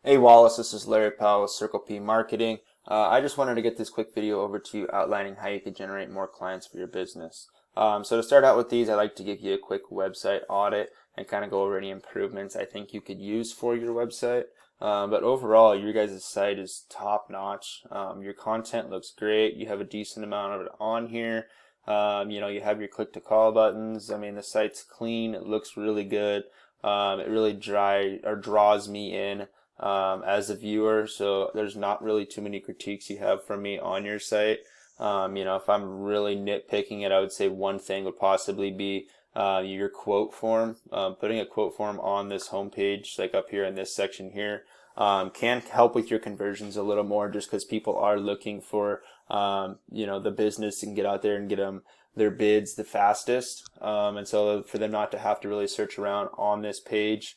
Hey Wallace, this is Larry Powell with Circle P Marketing. I just wanted to get this quick video over to you outlining how you could generate more clients for your business. So to start out with these, I'd like to give you a quick website audit and kind of go over any improvements I think you could use for your website. But overall, your guys' site is top notch. Your content looks great. You have a decent amount of it on here. You have your click to call buttons. I mean, the site's clean. It looks really good. It really draws me in as a viewer, so there's not really too many critiques you have from me on your site. If I'm really nitpicking it, I would say one thing would possibly be your quote form. Putting a quote form on this homepage, like up here in this section here, can help with your conversions a little more, just because people are looking for the business and get out there and get them their bids the fastest, and so for them not to have to really search around on this page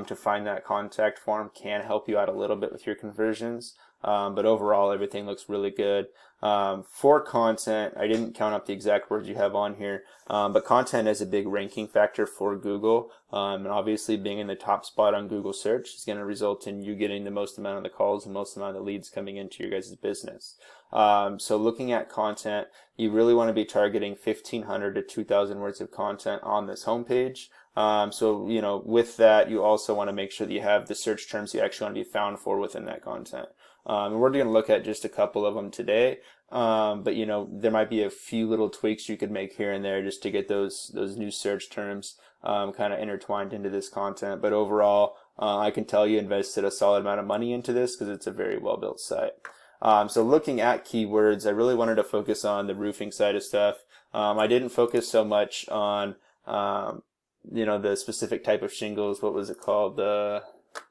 to find that contact form can help you out a little bit with your conversions. But overall, everything looks really good. For content, I didn't count up the exact words you have on here, but content is a big ranking factor for Google. And obviously being in the top spot on Google search is going to result in you getting the most amount of the calls and most amount of the leads coming into your guys' business. So looking at content, you really want to be targeting 1,500 to 2,000 words of content on this homepage. With that, you also want to make sure that you have the search terms you actually want to be found for within that content. We're going to look at just a couple of them today, but there might be a few little tweaks you could make here and there just to get those new search terms kind of intertwined into this content. But overall, I can tell you invested a solid amount of money into this because it's a very well built site. So looking at keywords, I really wanted to focus on the roofing side of stuff. I didn't focus so much on the specific type of shingles. What was it called? The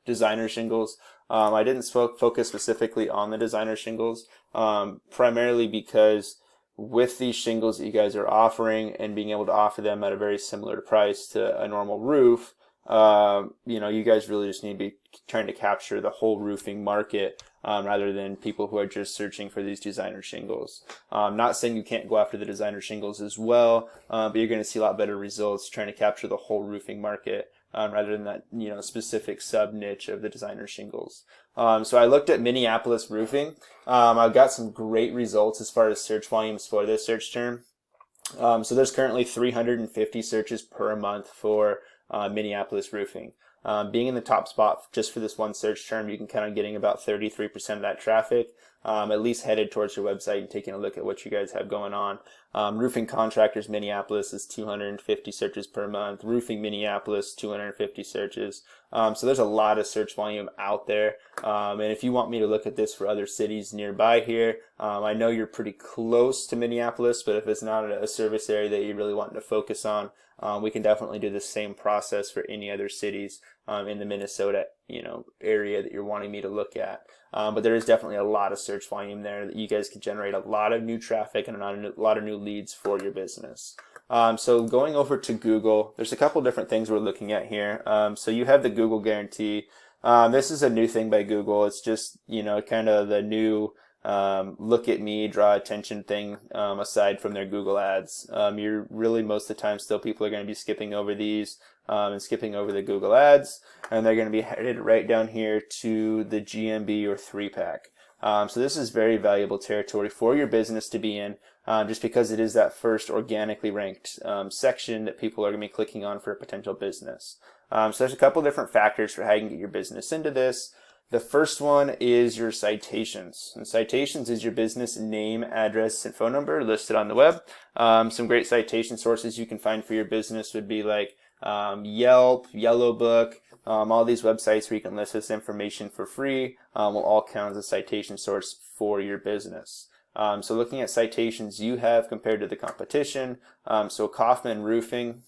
designer shingles. I didn't focus specifically on the designer shingles, primarily because with these shingles that you guys are offering and being able to offer them at a very similar price to a normal roof, you guys really just need to be trying to capture the whole roofing market rather than people who are just searching for these designer shingles. Not saying you can't go after the designer shingles as well, but you're going to see a lot better results trying to capture the whole roofing market rather than that specific sub niche of the designer shingles. So I looked at Minneapolis roofing. I've got some great results as far as search volumes for this search term. So there's currently 350 searches per month for Minneapolis roofing. Being in the top spot just for this one search term, you can count on getting about 33% of that traffic at least headed towards your website and taking a look at what you guys have going on. Roofing contractors Minneapolis is 250 searches per month. Roofing Minneapolis, 250 searches. So there's a lot of search volume out there. And if you want me to look at this for other cities nearby here, I know you're pretty close to Minneapolis, but if it's not a service area that you really want to focus on, we can definitely do the same process for any other cities in the Minnesota area that you're wanting me to look at. But there is definitely a lot of search volume there that you guys could generate a lot of new traffic and a lot of new leads for your business. So going over to Google, there's a couple different things we're looking at here. So you have the Google guarantee. This is a new thing by Google. It's just, kind of the new look at me, draw attention thing aside from their Google ads. You're really most of the time still people are going to be skipping over these and skipping over the Google ads, and they're going to be headed right down here to the GMB or 3-pack. So this is very valuable territory for your business to be in, just because it is that first organically ranked section that people are going to be clicking on for a potential business. So there's a couple different factors for how you can get your business into this. The first one is your citations. And citations is your business name, address, and phone number listed on the web. Some great citation sources you can find for your business would be like Yelp, Yellow Book, all these websites where you can list this information for free will all count as a citation source for your business. So looking at citations you have compared to the competition, so Kaufman Roofing,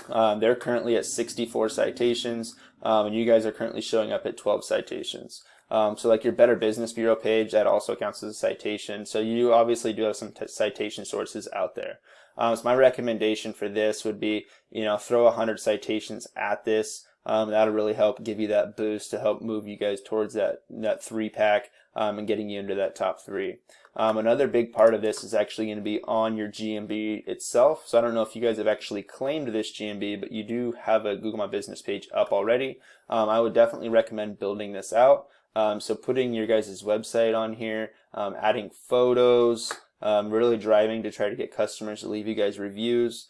they're currently at 64 citations, and you guys are currently showing up at 12 citations. So like your Better Business Bureau page, that also counts as a citation. So you obviously do have some citation sources out there. So my recommendation for this would be, throw 100 citations at this. That'll really help give you that boost to help move you guys towards that 3-pack and getting you into that top 3. Another big part of this is actually going to be on your GMB itself. So I don't know if you guys have actually claimed this GMB, but you do have a Google My Business page up already. I would definitely recommend building this out. So putting your guys' website on here, adding photos, really driving to try to get customers to leave you guys reviews.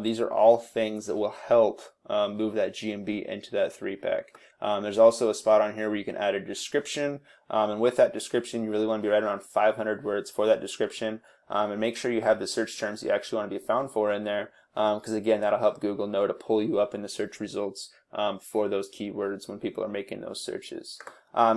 These are all things that will help move that GMB into that 3-pack. There's also a spot on here where you can add a description, and with that description you really want to be right around 500 words for that description, and make sure you have the search terms you actually want to be found for in there, because again, that'll help Google know to pull you up in the search results for those keywords when people are making those searches.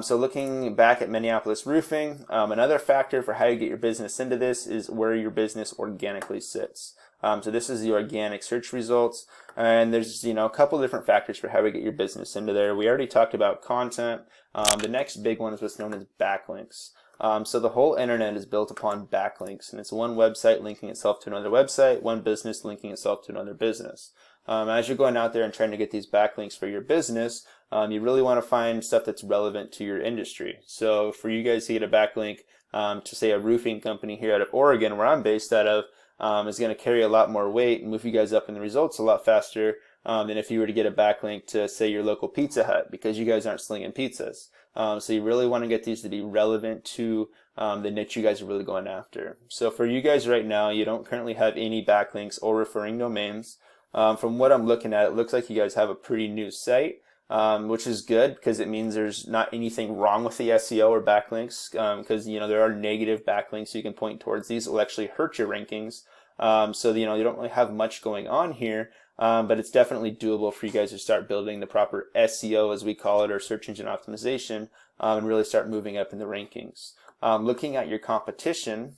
So looking back at Minneapolis roofing, another factor for how you get your business into this is where your business organically sits. So this is the organic search results, and there's a couple different factors for how we get your business into there. We already talked about content. The next big one is what's known as backlinks. So the whole internet is built upon backlinks, and it's one website linking itself to another website, one business linking itself to another business. As you're going out there and trying to get these backlinks for your business, you really want to find stuff that's relevant to your industry. So for you guys to get a backlink to say a roofing company here out of Oregon, where I'm based out of, is going to carry a lot more weight and move you guys up in the results a lot faster than if you were to get a backlink to say your local Pizza Hut, because you guys aren't slinging pizzas. So you really want to get these to be relevant to the niche you guys are really going after. So for you guys right now, you don't currently have any backlinks or referring domains. From what I'm looking at, it looks like you guys have a pretty new site, which is good because it means there's not anything wrong with the SEO or backlinks, because there are negative backlinks you can point towards. These will actually hurt your rankings. So you don't really have much going on here, but it's definitely doable for you guys to start building the proper SEO, as we call it, or search engine optimization, and really start moving up in the rankings. Looking at your competition,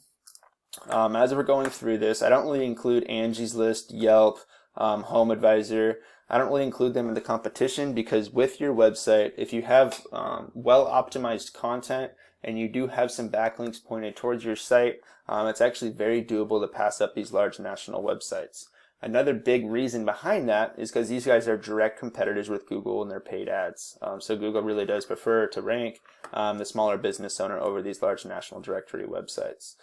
as we're going through this, I don't really include Angie's List, Yelp, Home Advisor. I don't really include them in the competition because with your website, if you have well optimized content and you do have some backlinks pointed towards your site, it's actually very doable to pass up these large national websites. Another big reason behind that is because these guys are direct competitors with Google and their paid ads. So Google really does prefer to rank the smaller business owner over these large national directory websites.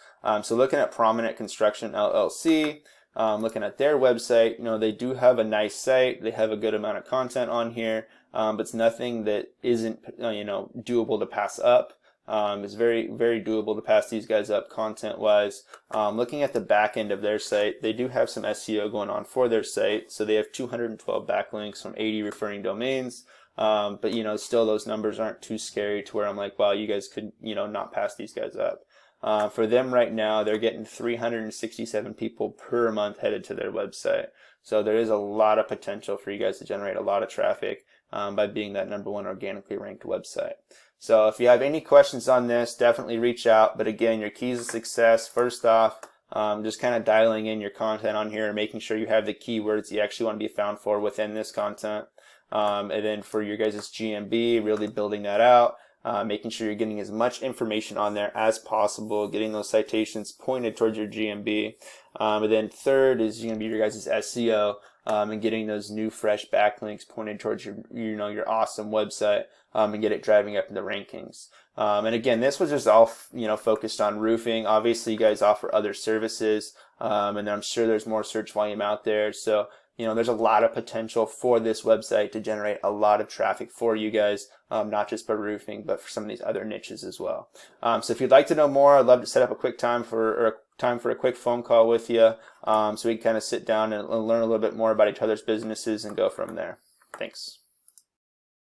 So looking at Prominent Construction LLC, looking at their website, they do have a nice site. They have a good amount of content on here, but it's nothing that isn't doable to pass up. It's very, very doable to pass these guys up content-wise. Looking at the back end of their site, they do have some SEO going on for their site. So they have 212 backlinks from 80 referring domains. But still those numbers aren't too scary to where I'm like, wow, you guys could, not pass these guys up. For them right now, they're getting 367 people per month headed to their website. So there is a lot of potential for you guys to generate a lot of traffic by being that #1 organically ranked website. So if you have any questions on this, definitely reach out. But again, your keys to success, first off, just kind of dialing in your content on here and making sure you have the keywords you actually want to be found for within this content. And then for your guys' GMB, really building that out. Making sure you're getting as much information on there as possible, getting those citations pointed towards your GMB. And then third is going to be your guys' SEO, and getting those new fresh backlinks pointed towards your awesome website, and get it driving up in the rankings. And again, this was just all focused on roofing. Obviously, you guys offer other services, and I'm sure there's more search volume out there. So there's a lot of potential for this website to generate a lot of traffic for you guys, not just for roofing, but for some of these other niches as well. So if you'd like to know more, I'd love to set up a quick time for a quick phone call with you, so we can kind of sit down and learn a little bit more about each other's businesses and go from there. Thanks.